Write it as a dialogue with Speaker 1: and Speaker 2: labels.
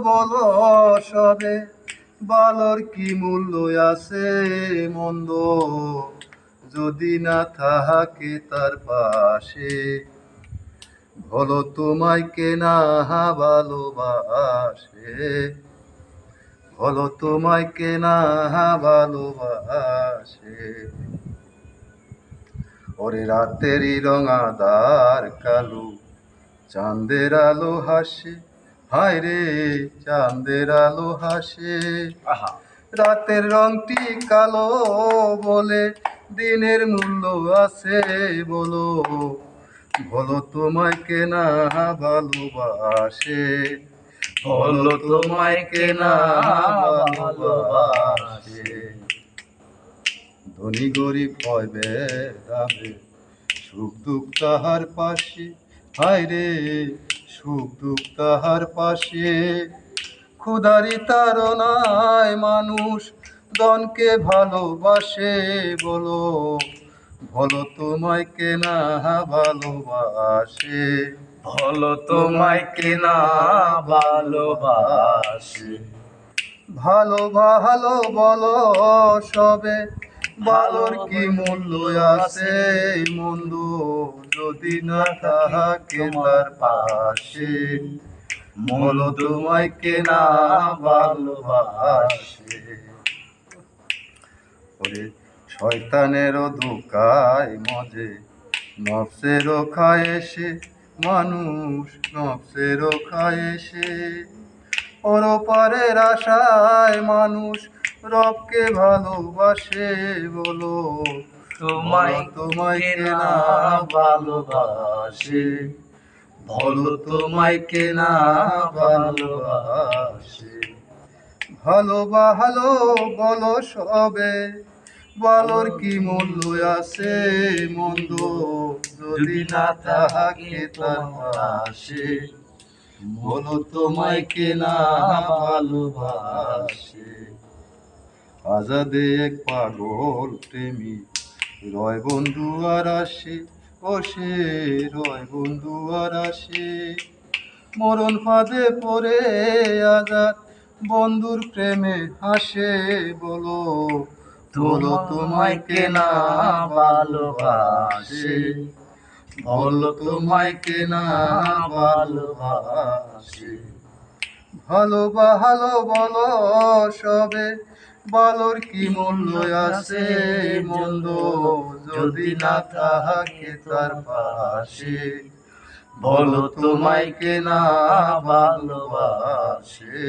Speaker 1: বলো সবে, ভালোর কি মূল্য আছে মন্দ যদি না থাকে তার পাশে। বলো তোমায় কে না ভালোবাসে, বলো তোমায় কে না ভালোবাসে। ওরে রাতেরই রঙাদার কালো, চাঁদের আলো হাসে, হায় রে চাঁদের আলো হাসে। রাতের রংটি কালো বলে দিনের মূল্য আছে বলো, বলো তোমায় কে না ভালোবাসে, বলো তোমায় কে না ভালোবাসে। ধনী গরিব হয় ভেদাভে, সুখ দুঃখ তাহার পাশে, হায় রে সুখ দুঃখ তাহার পাশে। ক্ষুধারি তাড়নায় মানুষ দনকে ভালোবাসে বলো, বলো তোমায় কে না ভালোবাসে,
Speaker 2: বলো তোমায় কে না ভালোবাসে।
Speaker 1: ভালো ভালো বলো সবে, ভালোর কি মূল্য আছে মন্দ যদি না থাকে তার পাশে। বলো তোমায় কে না ভালোবাসে। ওরে শয়তানেরও ধোকায় মজে, নফসেরও খায় এসে মানুষ, নফসেরও খায় এসে। পরপারের আশায় মানুষ রবকে ভালোবাসে বলো,
Speaker 2: তোমায়
Speaker 1: তোমায় কে না ভালোবাসে, বলো তোমায় কে না ভালোবাসে। ভালো ভালো বলো সবে, ভালোর কি মূল্য আছে মন্দ যদি না থাকে তার পাশে। বলো তোমায় কে না ভালোবাসে। আজাদে এক পাগল প্রেমী রয় বন্ধু আর আসে, ও সে রয় বন্ধু আর আসে। মরণ ফাঁদে পড়ে আজাদ বন্ধুর প্রেমে হাসে বলো, বলো তোমায় কে না ভালোবাসে, বলো তোমায় কে না ভালোবাসে। ভালো ভালো বলো সবে, ভালোর কি মূল্য আছে মন্দ যদি না থাকে তার পাশে। বলো তোমায় কে না ভালোবাসে।